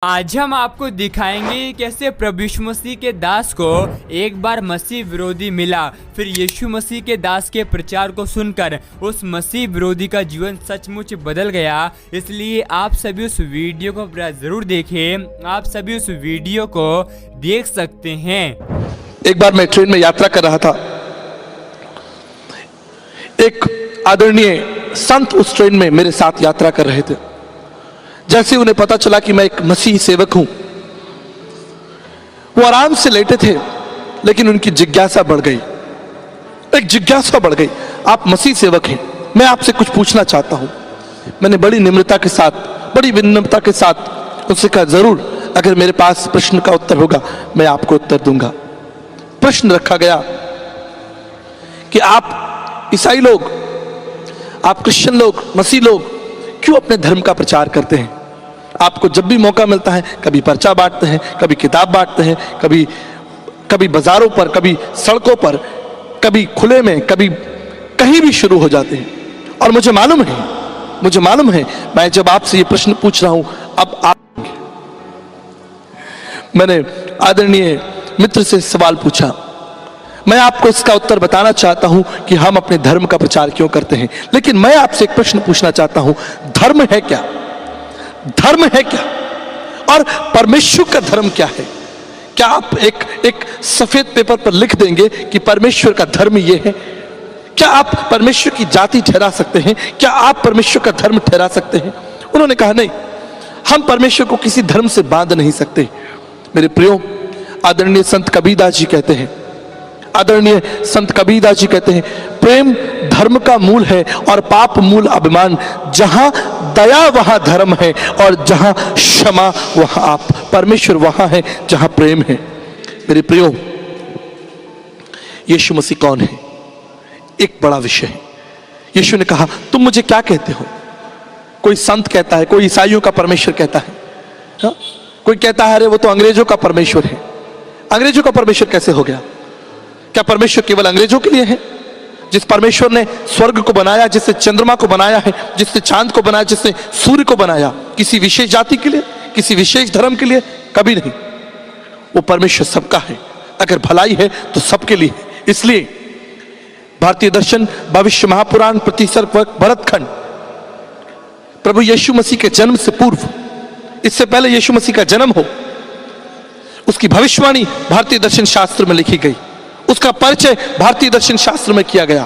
आज हम आपको दिखाएंगे कैसे प्रभु यीशु मसीह के दास को एक बार मसीह विरोधी मिला। फिर यीशु मसीह के दास के प्रचार को सुनकर उस मसीह विरोधी का जीवन सचमुच बदल गया। इसलिए आप सभी उस वीडियो को जरूर देखें। आप सभी उस वीडियो को देख सकते हैं। एक बार मैं ट्रेन में यात्रा कर रहा था। एक आदरणीय संत उस ट्रेन में मेरे साथ यात्रा कर रहे थे। जैसे उन्हें पता चला कि मैं एक मसीही सेवक हूं, वो आराम से लेटे थे, लेकिन उनकी जिज्ञासा बढ़ गई। एक जिज्ञासा बढ़ गई, आप मसीह सेवक हैं, मैं आपसे कुछ पूछना चाहता हूं। मैंने बड़ी निम्रता के साथ, बड़ी विनम्रता के साथ उससे कहा, जरूर, अगर मेरे पास प्रश्न का उत्तर होगा मैं आपको उत्तर दूंगा। प्रश्न रखा गया कि आप ईसाई लोग, आप क्रिश्चियन लोग, मसीह लोग क्यों अपने धर्म का प्रचार करते हैं? आपको जब भी मौका मिलता है कभी पर्चा बांटते हैं, कभी किताब बांटते हैं, कभी बाजारों पर, कभी सड़कों पर, कभी खुले में, कभी कहीं भी शुरू हो जाते हैं। और मुझे मालूम है मैं जब आपसे ये प्रश्न पूछ रहा हूं, अब आप, मैंने आदरणीय मित्र से सवाल पूछा, मैं आपको इसका उत्तर बताना चाहता हूं कि हम अपने धर्म का प्रचार क्यों करते हैं। लेकिन मैं आपसे एक प्रश्न पूछना चाहता हूं, धर्म है क्या? धर्म है क्या? और परमेश्वर का धर्म क्या है? क्या आप एक सफेद पेपर पर लिख देंगे कि परमेश्वर का धर्म यह है? क्या आप परमेश्वर की जाति ठहरा सकते हैं? क्या आप परमेश्वर का धर्म ठहरा सकते हैं? उन्होंने कहा, नहीं, हम परमेश्वर को किसी धर्म से बांध नहीं सकते। मेरे प्रियो, आदरणीय संत कबीरदास जी कहते हैं, आदरणीय संत कबीरदास जी कहते हैं, प्रेम धर्म का मूल है और पाप मूल अभिमान। जहां दया वहां धर्म है और जहां क्षमा वहां आप। परमेश्वर वहां है जहां प्रेम है। मेरे प्रियो, यीशु मसीह कौन है? एक बड़ा विषय है। यीशु ने कहा, तुम मुझे क्या कहते हो? कोई संत कहता है, कोई ईसाइयों का परमेश्वर कहता है, हा? कोई कहता है, अरे वो तो अंग्रेजों का परमेश्वर है। अंग्रेजों का परमेश्वर कैसे हो गया? क्या परमेश्वर केवल अंग्रेजों के लिए है? जिस परमेश्वर ने स्वर्ग को बनाया, जिसने चंद्रमा को बनाया है, जिसने चांद को बनाया, जिसने सूर्य को बनाया, किसी विशेष जाति के लिए, किसी विशेष धर्म के लिए? कभी नहीं। वो परमेश्वर सबका है। अगर भलाई है तो सबके लिए है। इसलिए भारतीय दर्शन, भविष्य महापुराण, प्रतिसर्ग, भरतखंड, प्रभु यीशु मसीह के जन्म से पूर्व, इससे पहले यीशु मसीह का जन्म हो, उसकी भविष्यवाणी भारतीय दर्शन शास्त्र में लिखी गई। उसका परिचय भारतीय दर्शन शास्त्र में किया गया।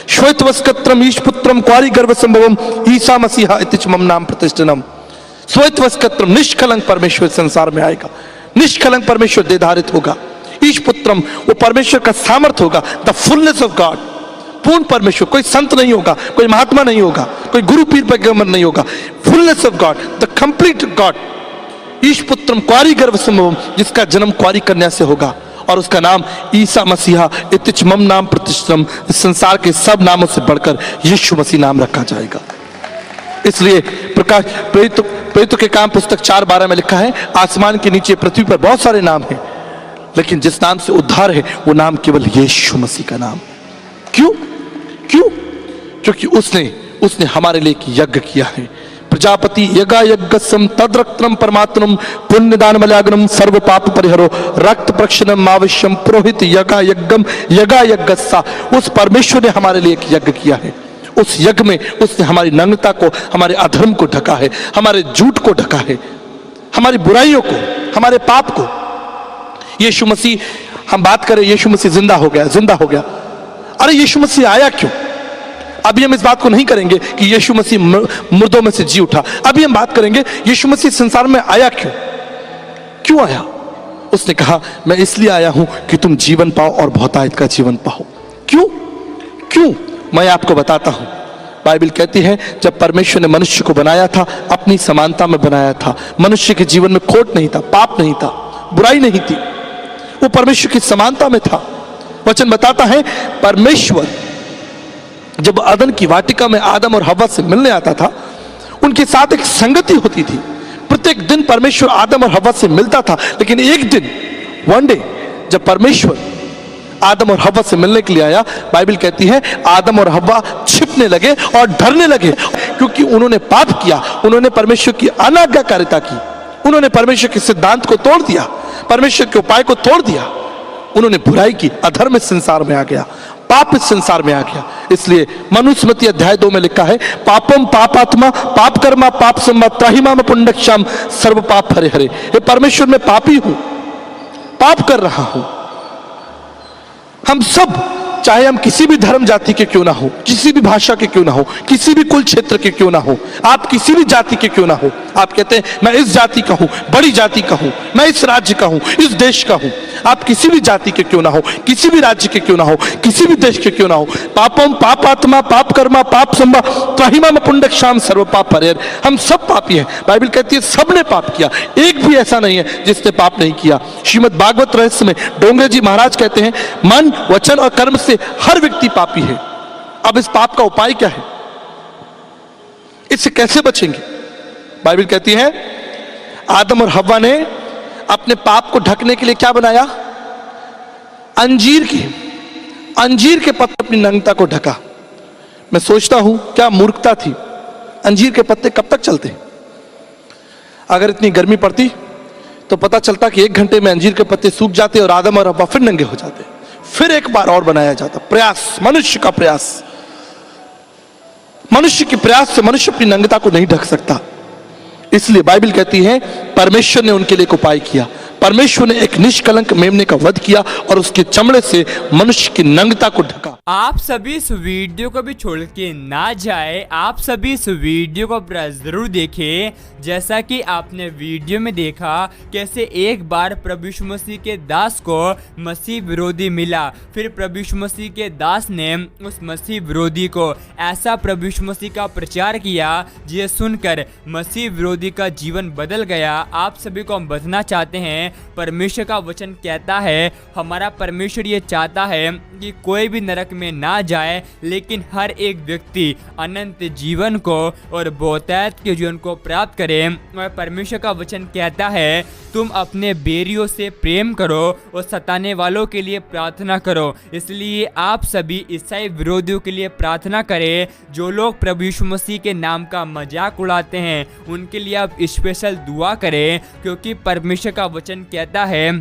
श्वेतवस्कत्रम ईशपुत्रम क्वारी गर्भ संभवम ईसा मसीहा इति मम नाम प्रतिष्ठितम। श्वेतवस्कत्रम, निष्कलंक परमेश्वर संसार में आएगा, निष्कलंक परमेश्वर देधारित होगा। ईशपुत्रम, वो परमेश्वर का सामर्थ होगा, द फुलनेस ऑफ गॉड, पूर्ण परमेश्वर। कोई संत नहीं होगा, कोई महात्मा नहीं होगा, कोई गुरु पीर पैगंबर नहीं होगा। Fullness of God, the complete God. ईशपुत्रम क्वारी गर्भ संभवम, जिसका जन्म क्वारी कन्या से होगा, और उसका नाम ईसा मसीहा इति मम नाम प्रतिष्ठितम। इस संसार के सब नामों से बढ़कर यीशु मसीह नाम रखा जाएगा। इसलिए प्रकाश प्रेरितों के काम पुस्तक 4:12 में लिखा है, आसमान के नीचे पृथ्वी पर बहुत सारे नाम हैं, लेकिन जिस नाम से उद्धार है वो नाम केवल यीशु मसीह का नाम। क्यों? क्योंकि उसने हमारे लिए एक यज्ञ किया है। प्रजापति यज्ञ यज्ञसम तद्रक्तम परमात्मम पुण्यदान मलयाग्नम सर्व पाप परिहरो रक्त प्रक्षणम आवश्यम पुरोहित यज्ञम यज्ञसा। उस परमेश्वर ने हमारे लिए एक यज्ञ किया है। उस यज्ञ में उसने हमारी नग्नता को, हमारे अधर्म को ढका है, हमारे झूठ को ढका है, हमारी बुराइयों को, हमारे पाप को। यीशु मसीह, हम बात करें यीशु मसीह जिंदा हो गया। अरे यीशु मसीह आया क्यों? अभी हम इस बात को नहीं करेंगे कि यीशु मसीह मुर्दों में से जी उठा। अभी हम बात करेंगे यीशु मसीह संसार में आया क्यों आया? उसने कहा, मैं इसलिए आया हूं कि तुम जीवन पाओ और बहुतायत का जीवन पाओ। क्यों? मैं आपको बताता हूं। बाइबल कहती है, जब परमेश्वर ने मनुष्य को बनाया था, अपनी समानता में बनाया था। मनुष्य के जीवन में खोट नहीं था, पाप नहीं था, बुराई नहीं थी, वो परमेश्वर की समानता में था। वचन बताता है, परमेश्वर जब अदन की वाटिका में आदम और हव्वा से मिलने आता था, उनके साथ एक संगति होती थी। प्रत्येक दिन परमेश्वर आदम और हव्वा से मिलता था। लेकिन एक दिन, वन डे, जब परमेश्वर आदम और हव्वा से मिलने के लिए आया, बाइबल कहती है आदम और हव्वा छिपने लगे और डरने लगे, क्योंकि उन्होंने पाप किया, उन्होंने परमेश्वर की अनाज्ञाकारिता की। उन्होंने परमेश्वर के सिद्धांत को तोड़ दिया, परमेश्वर के उपाय को तोड़ दिया, उन्होंने बुराई की, अधर्म इस संसार में आ गया, पाप इस संसार में आ गया। इसलिए मनुस्मृति अध्याय 2 में लिखा है, पापम पापात्मा पाप कर्मा पाप संबत त्राहिमा में पुण्यक्षाम सर्व पाप हरे हरे। ये परमेश्वर में पापी हूं, पाप कर रहा हूं। हम सब, चाहे हम किसी भी धर्म जाति के क्यों ना हो, किसी भी भाषा के क्यों ना हो, किसी भी कुल क्षेत्र के क्यों ना हो, आप किसी भी जाति के क्यों ना हो, आप कहते हैं मैं इस जाति का हूं, बड़ी जाति का हूं, मैं इस राज्य का हूं, इस देश का हूं, आप किसी भी जाति के क्यों ना हो, किसी भी राज्य के क्यों ना हो, किसी भी देश के क्यों ना हो, पापम पापात्मा पाप कर्मा पाप संभा त्राहिमा में पुण्यक्षाम सर्व पाप हरे हरे। हम सब पापी हैं। बाइबल कहती है सबने पाप किया, एक भी ऐसा नहीं है जिसने पाप नहीं किया। श्रीमद् भागवत रहस्य में डोंगरे जी महाराज कहते हैं, मन वचन और कर्म से हर व्यक्ति पापी है। अब इस पाप का उपाय क्या है, इससे कैसे बचेंगे? बाइबल कहती है आदम और हव्वा ने अपने पाप को ढकने के लिए क्या बनाया? अंजीर के पत्ते अपनी नग्नता को ढका। मैं सोचता हूं क्या मूर्खता थी, अंजीर के पत्ते कब तक चलते? अगर इतनी गर्मी पड़ती तो पता चलता कि 1 घंटे में अंजीर के पत्ते सूख जाते और आदम और हव्वा फिर नंगे हो जाते, फिर एक बार और बनाया जाता। प्रयास, मनुष्य का प्रयास, मनुष्य के प्रयास से मनुष्य अपनी नंगता को नहीं ढक सकता। इसलिए बाइबल कहती है परमेश्वर ने उनके लिए एक उपाय किया। परमेश्वर ने एक निष्कलंक मेमने का वध किया और उसके चमड़े से मनुष्य की नंगता को ढका। आप सभी इस वीडियो को भी छोड़ के ना जाए, आप सभी इस वीडियो को जरूर देखें। जैसा कि आपने वीडियो में देखा कैसे एक बार प्रभु यीशु मसीह के दास को मसीह विरोधी मिला, फिर प्रभु यीशु मसीह के दास ने उस मसीह विरोधी को ऐसा प्रभु यीशु मसीह का प्रचार किया जिसे सुनकर मसीह विरोधी का जीवन बदल गया। आप सभी को हम बताना चाहते हैं, परमेश्वर का वचन कहता है, हमारा परमेश्वर ये चाहता है कि कोई भी नरक में ना जाए, लेकिन हर एक व्यक्ति अनंत जीवन को और बहुतायत के जीवन को प्राप्त करे। और परमेश्वर का वचन कहता है तुम अपने बैरियों से प्रेम करो और सताने वालों के लिए प्रार्थना करो। इसलिए आप सभी ईसाई विरोधियों के लिए प्रार्थना करें। जो लोग प्रभु यीशु मसीह के नाम का मजाक उड़ाते हैं उनके लिए आप स्पेशल दुआ करें, क्योंकि परमेश्वर का वचन कहता है,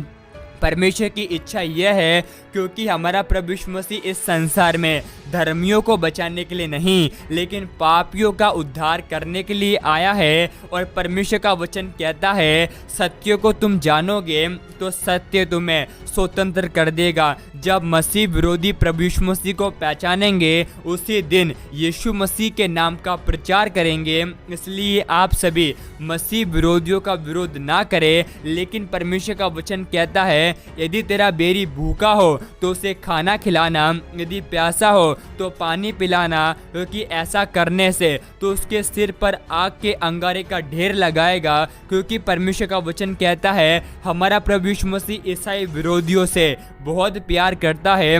परमेश्वर की इच्छा यह है क्योंकि हमारा प्रभु यीशु मसीह इस संसार में धर्मियों को बचाने के लिए नहीं लेकिन पापियों का उद्धार करने के लिए आया है। और परमेश्वर का वचन कहता है सत्य को तुम जानोगे तो सत्य तुम्हें स्वतंत्र कर देगा। जब मसीह विरोधी प्रभु यीशु मसीह को पहचानेंगे उसी दिन यीशु मसीह के नाम का प्रचार करेंगे। इसलिए आप सभी मसीह विरोधियों का विरोध ना करें, लेकिन परमेश्वर का वचन कहता है यदि तेरा बैरी भूखा हो तो उसे खाना खिलाना, यदि प्यासा हो तो पानी पिलाना, क्योंकि ऐसा करने से तो उसके सिर पर आग के अंगारे का ढेर लगाएगा। क्योंकि परमेश्वर का वचन कहता है हमारा प्रभु यीशु मसीह ईसाई विरोधियों से बहुत प्यार करता है,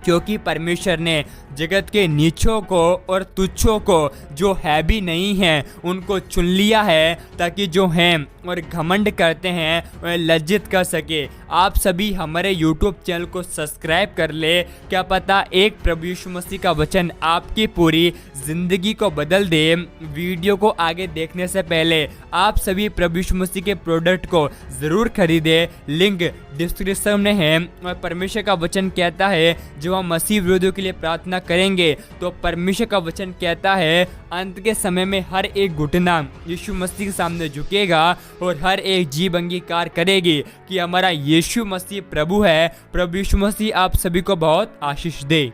क्योंकि परमेश्वर ने जगत के नीचों को और तुच्छों को जो है भी नहीं हैं उनको चुन लिया है, ताकि जो हैं और घमंड करते हैं वह लज्जित कर सके। आप सभी हमारे YouTube चैनल को सब्सक्राइब कर ले, क्या पता एक प्रभु यीशु मसीह का वचन आपकी पूरी जिंदगी को बदल दे। वीडियो को आगे देखने से पहले आप सभी प्रभु यीशु मसीह के प्रोडक्ट को ज़रूर खरीदें, लिंक डिस्क्रिप्शन में है। और परमेश्वर का वचन कहता है जब हम मसीह विरोधियों के लिए प्रार्थना करेंगे तो परमेश्वर का वचन कहता है अंत के समय में हर एक घुटना यीशु मसीह के सामने झुकेगा और हर एक जीभ अंगीकार करेगी कि हमारा यीशु मसीह प्रभु है। प्रभु यीशु मसीह आप सभी को बहुत आशीष दे।